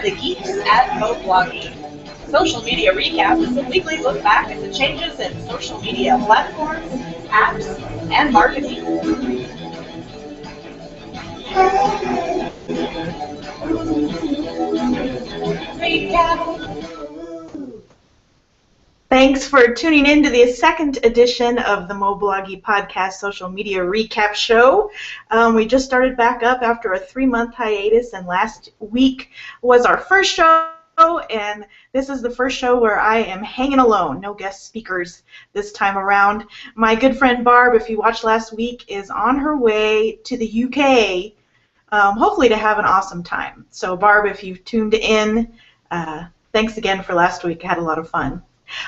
the geeks at Moblogging. Social Media Recap is a weekly look back at the changes in social media platforms, apps, and marketing. Thanks for tuning in to the second edition of the Moblogging Podcast Social Media Recap Show. We just started back up after a 3-month hiatus, and last week was our first show, and this is the first show where I am hanging alone. No guest speakers this time around. My good friend Barb, if you watched last week, is on her way to the UK, hopefully to have an awesome time. So Barb, if you've tuned in, thanks again for last week. I had a lot of fun.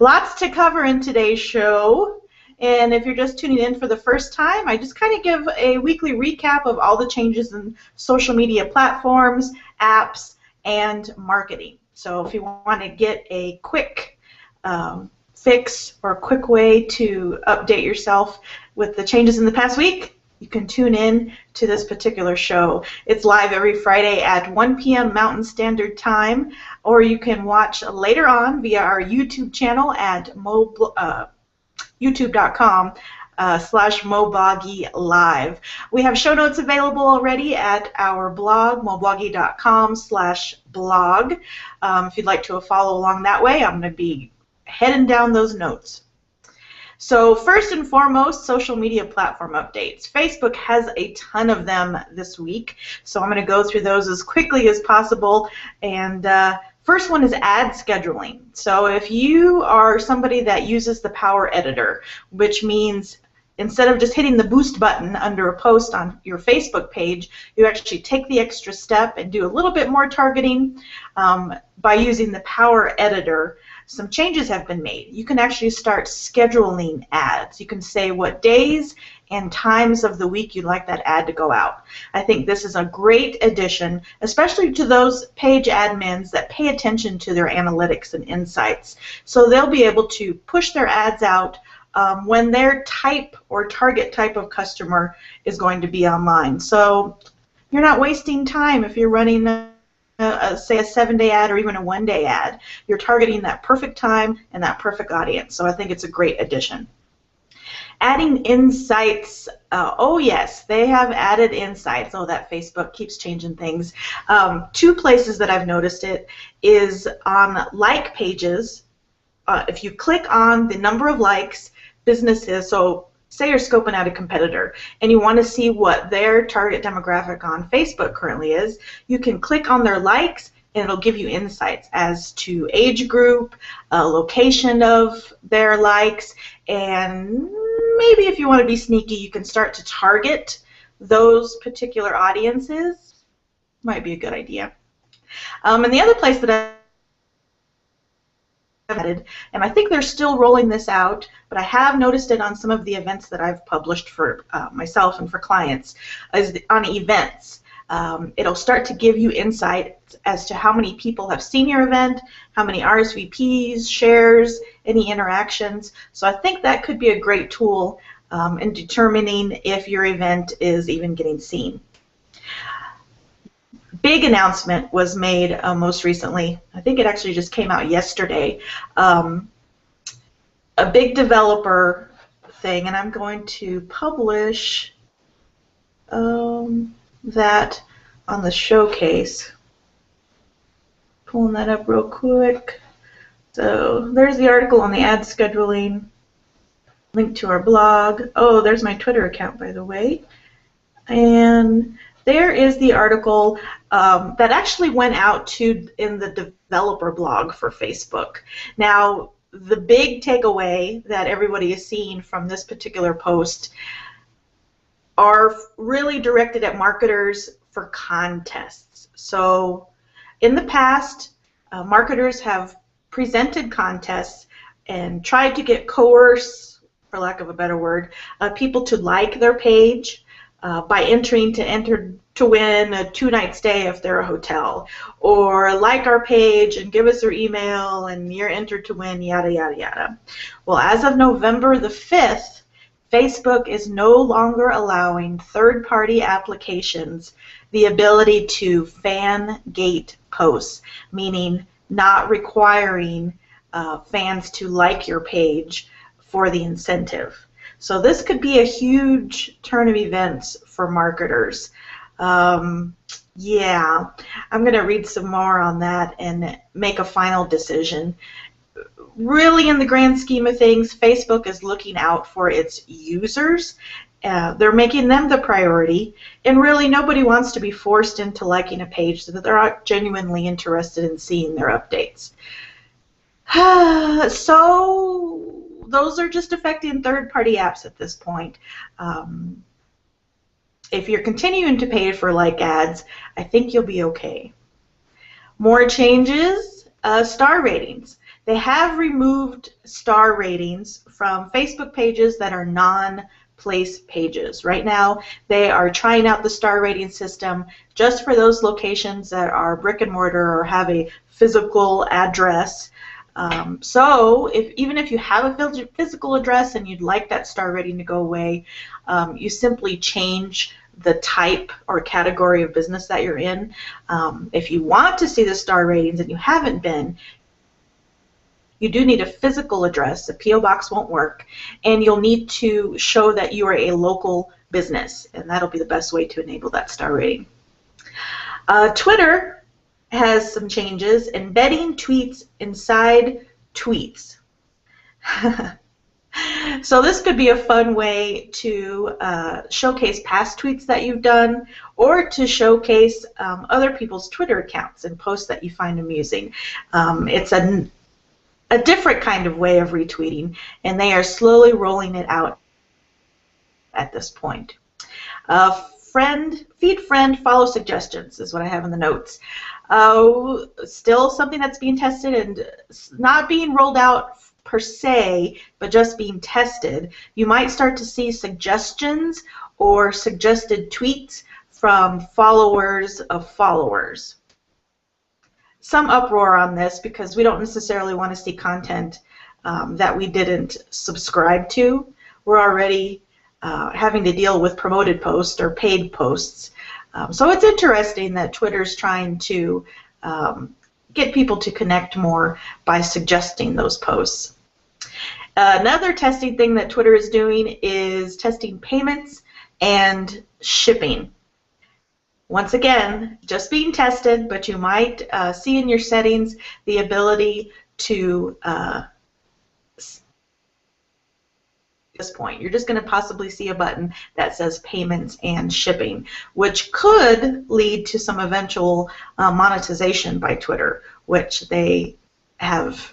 Lots to cover in today's show, and if you're just tuning in for the first time, I just kind of give a weekly recap of all the changes in social media platforms, apps, and marketing. So if you want to get a quick fix or a quick way to update yourself with the changes in the past week, you can tune in to this particular show. It's live every Friday at 1 p.m. Mountain Standard Time, or you can watch later on via our YouTube channel at youtube.com/Moblogging Live. We have show notes available already at our blog, moblogging.com/blog. If you'd like to follow along that way, I'm going to be heading down those notes. So first and foremost, social media platform updates. Facebook has a ton of them this week, so I'm going to go through those as quickly as possible. And first one is ad scheduling. So if you are somebody that uses the Power Editor, which means instead of just hitting the boost button under a post on your Facebook page, you actually take the extra step and do a little bit more targeting by using the Power Editor. Some changes have been made. You can actually start scheduling ads. You can say what days and times of the week you'd like that ad to go out. I think this is a great addition, especially to those page admins that pay attention to their analytics and insights. So they'll be able to push their ads out when their type or target type of customer is going to be online. So you're not wasting time if you're running say a 7-day ad or even a 1-day ad. You're targeting that perfect time and that perfect audience. So I think it's a great addition. Adding insights. Oh yes, they have added insights. Oh, that Facebook keeps changing things. 2 places that I've noticed it is on like pages. If you click on the number of likes businesses, so say you're scoping out a competitor and you want to see what their target demographic on Facebook currently is, you can click on their likes and it'll give you insights as to age group, location of their likes, and maybe if you want to be sneaky, you can start to target those particular audiences. Might be a good idea. And the other place that I've added, and I think they're still rolling this out, but I have noticed it on some of the events that I've published for myself and for clients, is on events. It'll start to give you insight as to how many people have seen your event, how many RSVPs, shares, any interactions. So I think that could be a great tool in determining if your event is even getting seen. Big announcement was made most recently. I think it actually just came out yesterday. A big developer thing, and I'm going to publish that on the showcase. Pulling that up real quick. So there's the article on the ad scheduling. Link to our blog. Oh, there's my Twitter account, by the way. And there is the article that actually went out in the developer blog for Facebook. Now, the big takeaway that everybody is seeing from this particular post are really directed at marketers for contests. So in the past, marketers have presented contests and tried to coerce, for lack of a better word, people to like their page by entering to win a 2-night stay if they're a hotel, or like our page and give us their email and you're entered to win, yada, yada, yada. Well, as of November the 5th, Facebook is no longer allowing third-party applications the ability to fan gate posts, meaning not requiring fans to like your page for the incentive. So this could be a huge turn of events for marketers. Yeah, I'm going to read some more on that and make a final decision. Really, in the grand scheme of things, Facebook is looking out for its users. They're making them the priority, and really nobody wants to be forced into liking a page that they're not genuinely interested in seeing their updates. So those are just affecting third-party apps at this point. If you're continuing to pay for like ads, I think you'll be okay. More changes, star ratings. They have removed star ratings from Facebook pages that are non-place pages. Right now, they are trying out the star rating system just for those locations that are brick and mortar or have a physical address. So even if you have a physical address and you'd like that star rating to go away, you simply change the type or category of business that you're in. If you want to see the star ratings and you haven't been, you do need a physical address. A P.O. box won't work, and you'll need to show that you are a local business, and that'll be the best way to enable that star rating. Twitter has some changes, embedding tweets inside tweets. So this could be a fun way to showcase past tweets that you've done, or to showcase other people's Twitter accounts and posts that you find amusing. It's a different kind of way of retweeting, and they are slowly rolling it out at this point. Feed friend, follow suggestions is what I have in the notes. Still something that's being tested and not being rolled out per se, but just being tested. You might start to see suggestions or suggested tweets from followers of followers. Some uproar on this because we don't necessarily want to see content that we didn't subscribe to. We're already having to deal with promoted posts or paid posts. So it's interesting that Twitter's trying to get people to connect more by suggesting those posts. Another testing thing that Twitter is doing is testing payments and shipping. Once again, just being tested, but you might see in your settings the ability to this point. You're just going to possibly see a button that says payments and shipping, which could lead to some eventual monetization by Twitter, which they have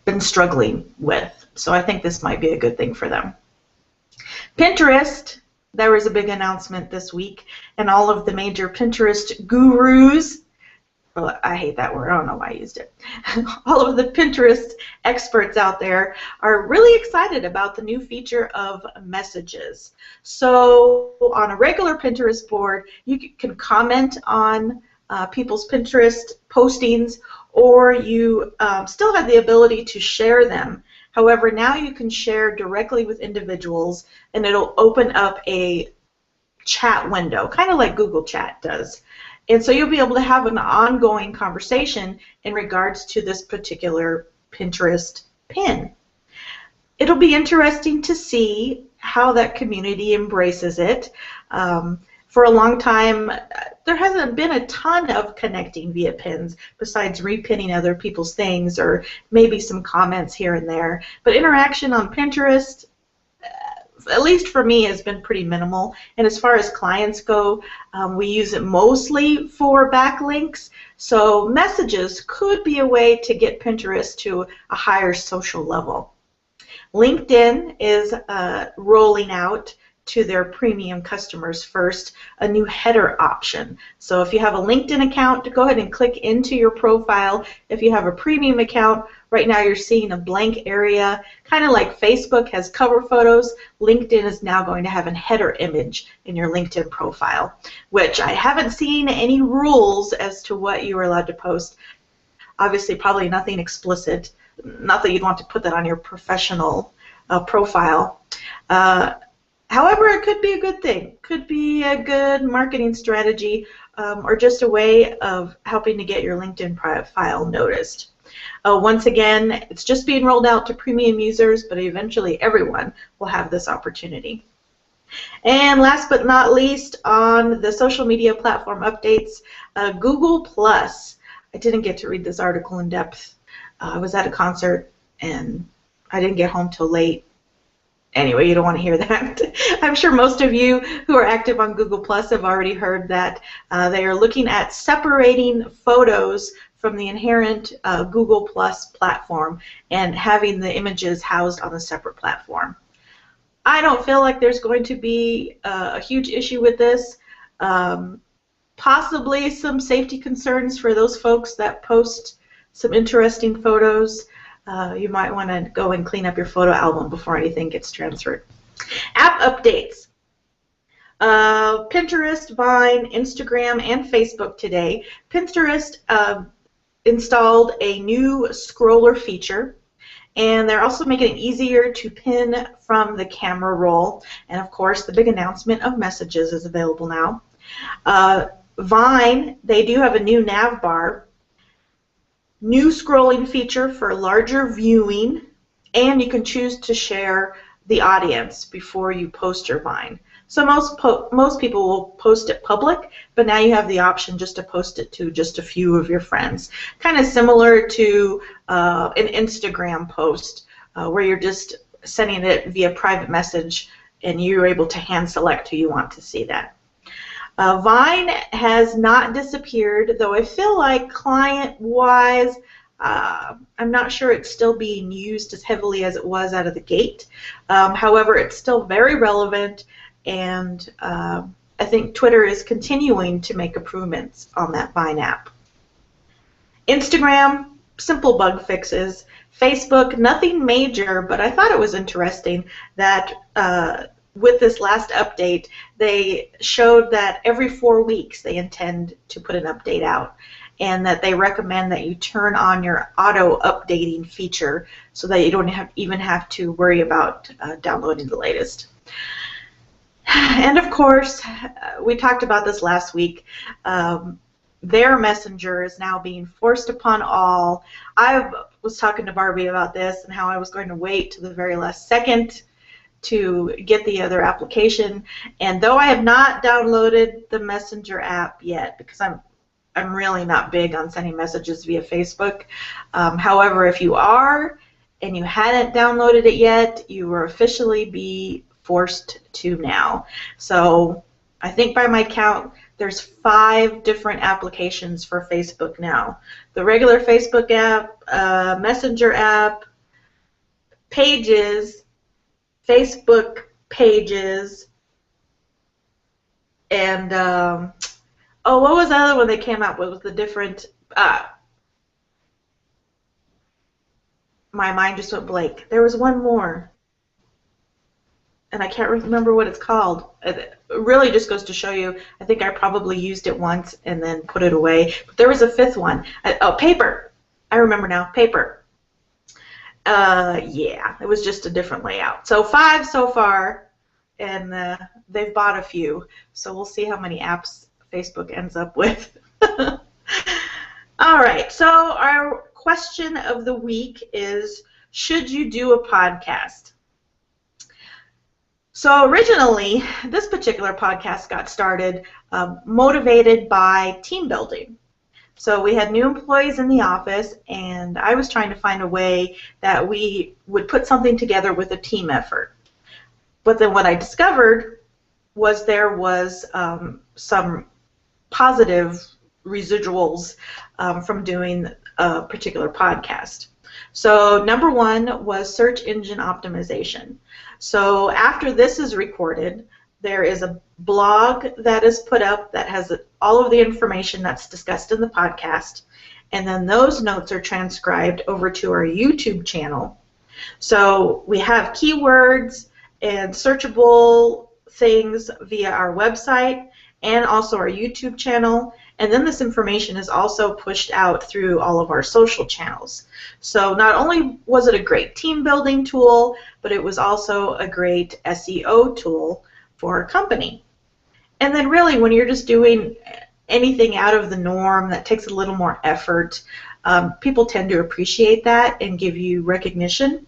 been struggling with. So I think this might be a good thing for them. Pinterest, there was a big announcement this week, and all of the major Pinterest gurus, well, I hate that word, I don't know why I used it. All of the Pinterest experts out there are really excited about the new feature of messages. So on a regular Pinterest board, you can comment on people's Pinterest postings, or you still have the ability to share them. However, now you can share directly with individuals, and it'll open up a chat window, kind of like Google Chat does. And so you'll be able to have an ongoing conversation in regards to this particular Pinterest pin. It'll be interesting to see how that community embraces it. For a long time, there hasn't been a ton of connecting via pins besides repinning other people's things or maybe some comments here and there. But interaction on Pinterest, at least for me, has been pretty minimal. And as far as clients go, we use it mostly for backlinks. So messages could be a way to get Pinterest to a higher social level. LinkedIn is rolling out to their premium customers first a new header option. So if you have a LinkedIn account, go ahead and click into your profile. If you have a premium account, right now you're seeing a blank area, kind of like Facebook has cover photos. LinkedIn is now going to have a header image in your LinkedIn profile, which I haven't seen any rules as to what you are allowed to post. Obviously, probably nothing explicit. Not that you'd want to put that on your professional profile. However, it could be a good thing. Could be a good marketing strategy, or just a way of helping to get your LinkedIn profile noticed. Once again, it's just being rolled out to premium users, but eventually everyone will have this opportunity. And last but not least, on the social media platform updates, Google Plus. I didn't get to read this article in depth. I was at a concert and I didn't get home till late. Anyway, you don't want to hear that. I'm sure most of you who are active on Google Plus have already heard that they are looking at separating photos from the inherent Google Plus platform and having the images housed on a separate platform. I don't feel like there's going to be a huge issue with this. Possibly some safety concerns for those folks that post some interesting photos. You might want to go and clean up your photo album before anything gets transferred. App updates. Pinterest, Vine, Instagram, and Facebook today. Pinterest installed a new scroller feature, and they're also making it easier to pin from the camera roll. And of course, the big announcement of messages is available now. Vine, they do have a new nav bar, new scrolling feature for larger viewing, and you can choose to share the audience before you post your Vine. So most people will post it public, but now you have the option just to post it to just a few of your friends. Kind of similar to an Instagram post where you're just sending it via private message and you're able to hand select who you want to see that. Vine has not disappeared, though I feel like client-wise, I'm not sure it's still being used as heavily as it was out of the gate. However, it's still very relevant, and I think Twitter is continuing to make improvements on that Vine app. Instagram, simple bug fixes. Facebook, nothing major, but I thought it was interesting that with this last update, they showed that every 4 weeks they intend to put an update out, and that they recommend that you turn on your auto-updating feature so that you don't even have to worry about downloading the latest. And of course, we talked about this last week, their messenger is now being forced upon all. I was talking to Barbie about this and how I was going to wait to the very last second to get the other application, and though I have not downloaded the Messenger app yet because I'm really not big on sending messages via Facebook. However, if you are and you hadn't downloaded it yet, you will officially be forced to now. So I think by my count there's 5 different applications for Facebook now. The regular Facebook app, Messenger app, Pages, Facebook Pages, and oh, what was the other one they came out with? Was the different? My mind just went blank. There was one more, and I can't remember what it's called. It really just goes to show you. I think I probably used it once and then put it away. But there was a 5th one. Oh, Paper. I remember now. Paper. Yeah, it was just a different layout. So 5 so far, and they've bought a few. So we'll see how many apps Facebook ends up with. All right, so our question of the week is, should you do a podcast? So originally, this particular podcast got started motivated by team building. So we had new employees in the office, and I was trying to find a way that we would put something together with a team effort. But then what I discovered was there was some positive residuals from doing a particular podcast. So number 1 was search engine optimization. So after this is recorded, there is a blog that is put up that has all of the information that's discussed in the podcast, and then those notes are transcribed over to our YouTube channel. So we have keywords and searchable things via our website and also our YouTube channel, And then this information is also pushed out through all of our social channels. So not only was it a great team building tool, but it was also a great SEO tool for a company. And then really when you're just doing anything out of the norm that takes a little more effort, people tend to appreciate that and give you recognition.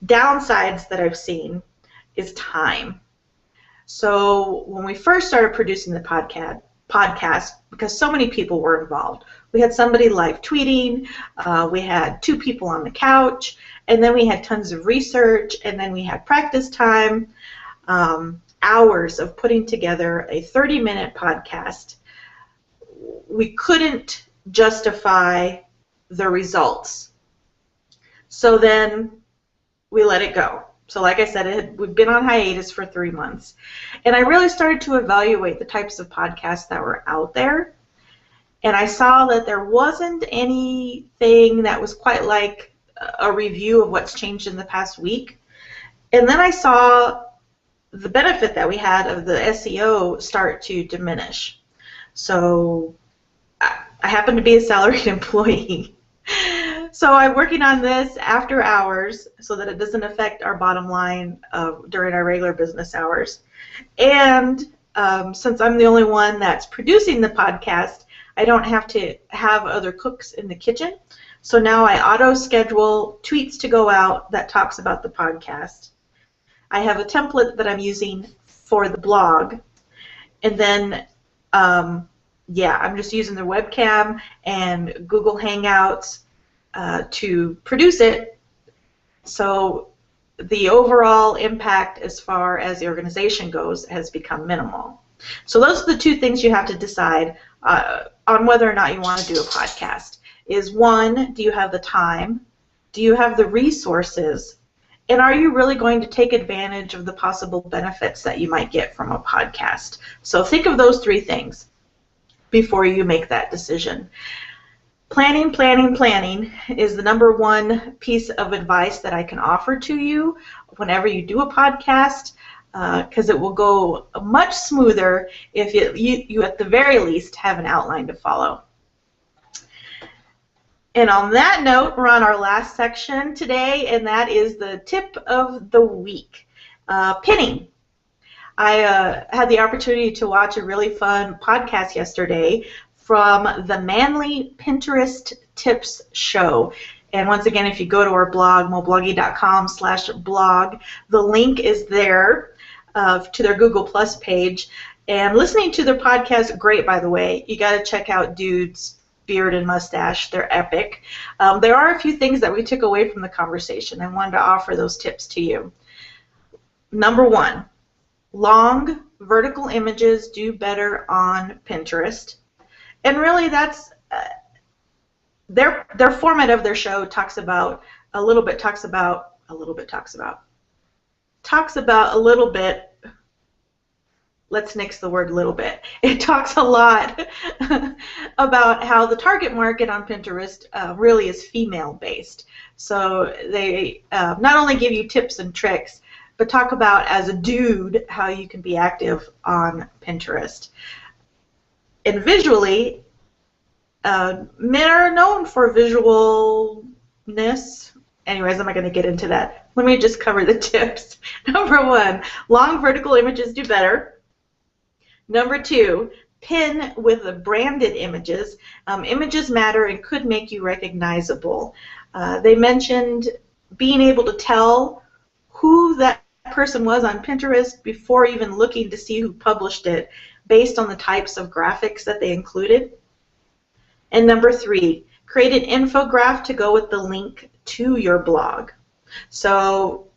Downsides that I've seen is time. So when we first started producing the podcast, because so many people were involved, we had somebody live tweeting, we had 2 people on the couch, and then we had tons of research, and then we had practice time, hours of putting together a 30-minute podcast. We couldn't justify the results. So then we let it go. So like I said, we'd been on hiatus for 3 months. And I really started to evaluate the types of podcasts that were out there. And I saw that there wasn't anything that was quite like a review of what's changed in the past week. And then I saw the benefit that we had of the SEO start to diminish. So I happen to be a salaried employee. So I'm working on this after hours so that it doesn't affect our bottom line during our regular business hours. And since I'm the only one that's producing the podcast, I don't have to have other cooks in the kitchen. So now I auto-schedule tweets to go out that talks about the podcast. I have a template that I'm using for the blog. And then, yeah, I'm just using the webcam and Google Hangouts to produce it. So the overall impact as far as the organization goes has become minimal. So those are the 2 things you have to decide on whether or not you want to do a podcast. Is 1, do you have the time? Do you have the resources? And are you really going to take advantage of the possible benefits that you might get from a podcast? So think of those 3 things before you make that decision. Planning, planning, planning is the #1 piece of advice that I can offer to you whenever you do a podcast, because it will go much smoother if you at the very least have an outline to follow. And on that note, we're on our last section today, and that is the tip of the week, pinning. I had the opportunity to watch a really fun podcast yesterday from the Manly Pinterest Tips Show. And once again, if you go to our blog, mobloggy.com/blog, the link is there to their Google Plus page. And listening to their podcast, great, by the way. You got to check out Dude's beard and mustache. They're epic. There are a few things that we took away from the conversation. I wanted to offer those tips to you. #1, long vertical images do better on Pinterest. And really that's their format of their show talks about a little bit, let's nix the word little bit. It talks a lot about how the target market on Pinterest really is female based. So they not only give you tips and tricks, but talk about as a dude how you can be active on Pinterest. And visually, men are known for visualness. Anyways, I'm not going to get into that. Let me just cover the tips. #1, long vertical images do better. #2, pin with the branded images. Images matter and could make you recognizable. They mentioned being able to tell who that person was on Pinterest before even looking to see who published it, based on the types of graphics that they included. And #3, create an infograph to go with the link to your blog. So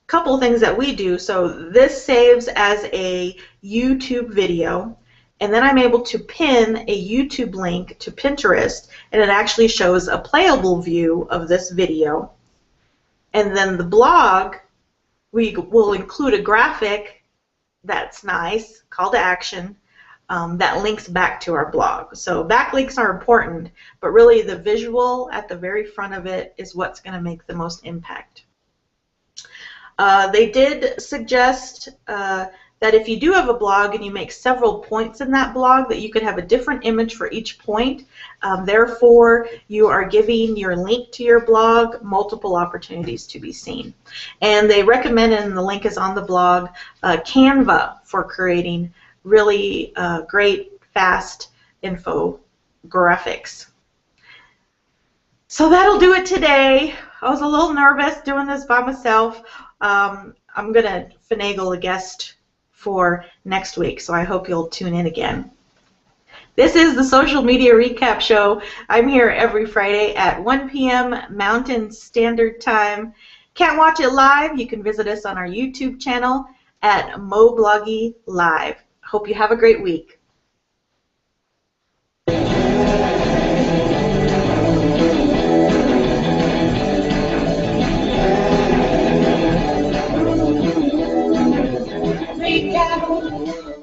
a couple things that we do. So this saves as a YouTube video, and then I'm able to pin a YouTube link to Pinterest, and it actually shows a playable view of this video. And then the blog, we will include a graphic that's nice, call to action, that links back to our blog. So backlinks are important, but really the visual at the very front of it is what's going to make the most impact. They did suggest that that if you do have a blog and you make several points in that blog, that you could have a different image for each point. Therefore, you are giving your link to your blog multiple opportunities to be seen. And they recommend, and the link is on the blog, Canva for creating really great, fast infographics. So that'll do it today. I was a little nervous doing this by myself. I'm going to finagle a guest for next week, so I hope you'll tune in again. This is the Social Media Recap Show. I'm here every Friday at 1 p.m. Mountain Standard Time. Can't watch it live? You can visit us on our YouTube channel at Mobloggy Live. Hope you have a great week. Recap.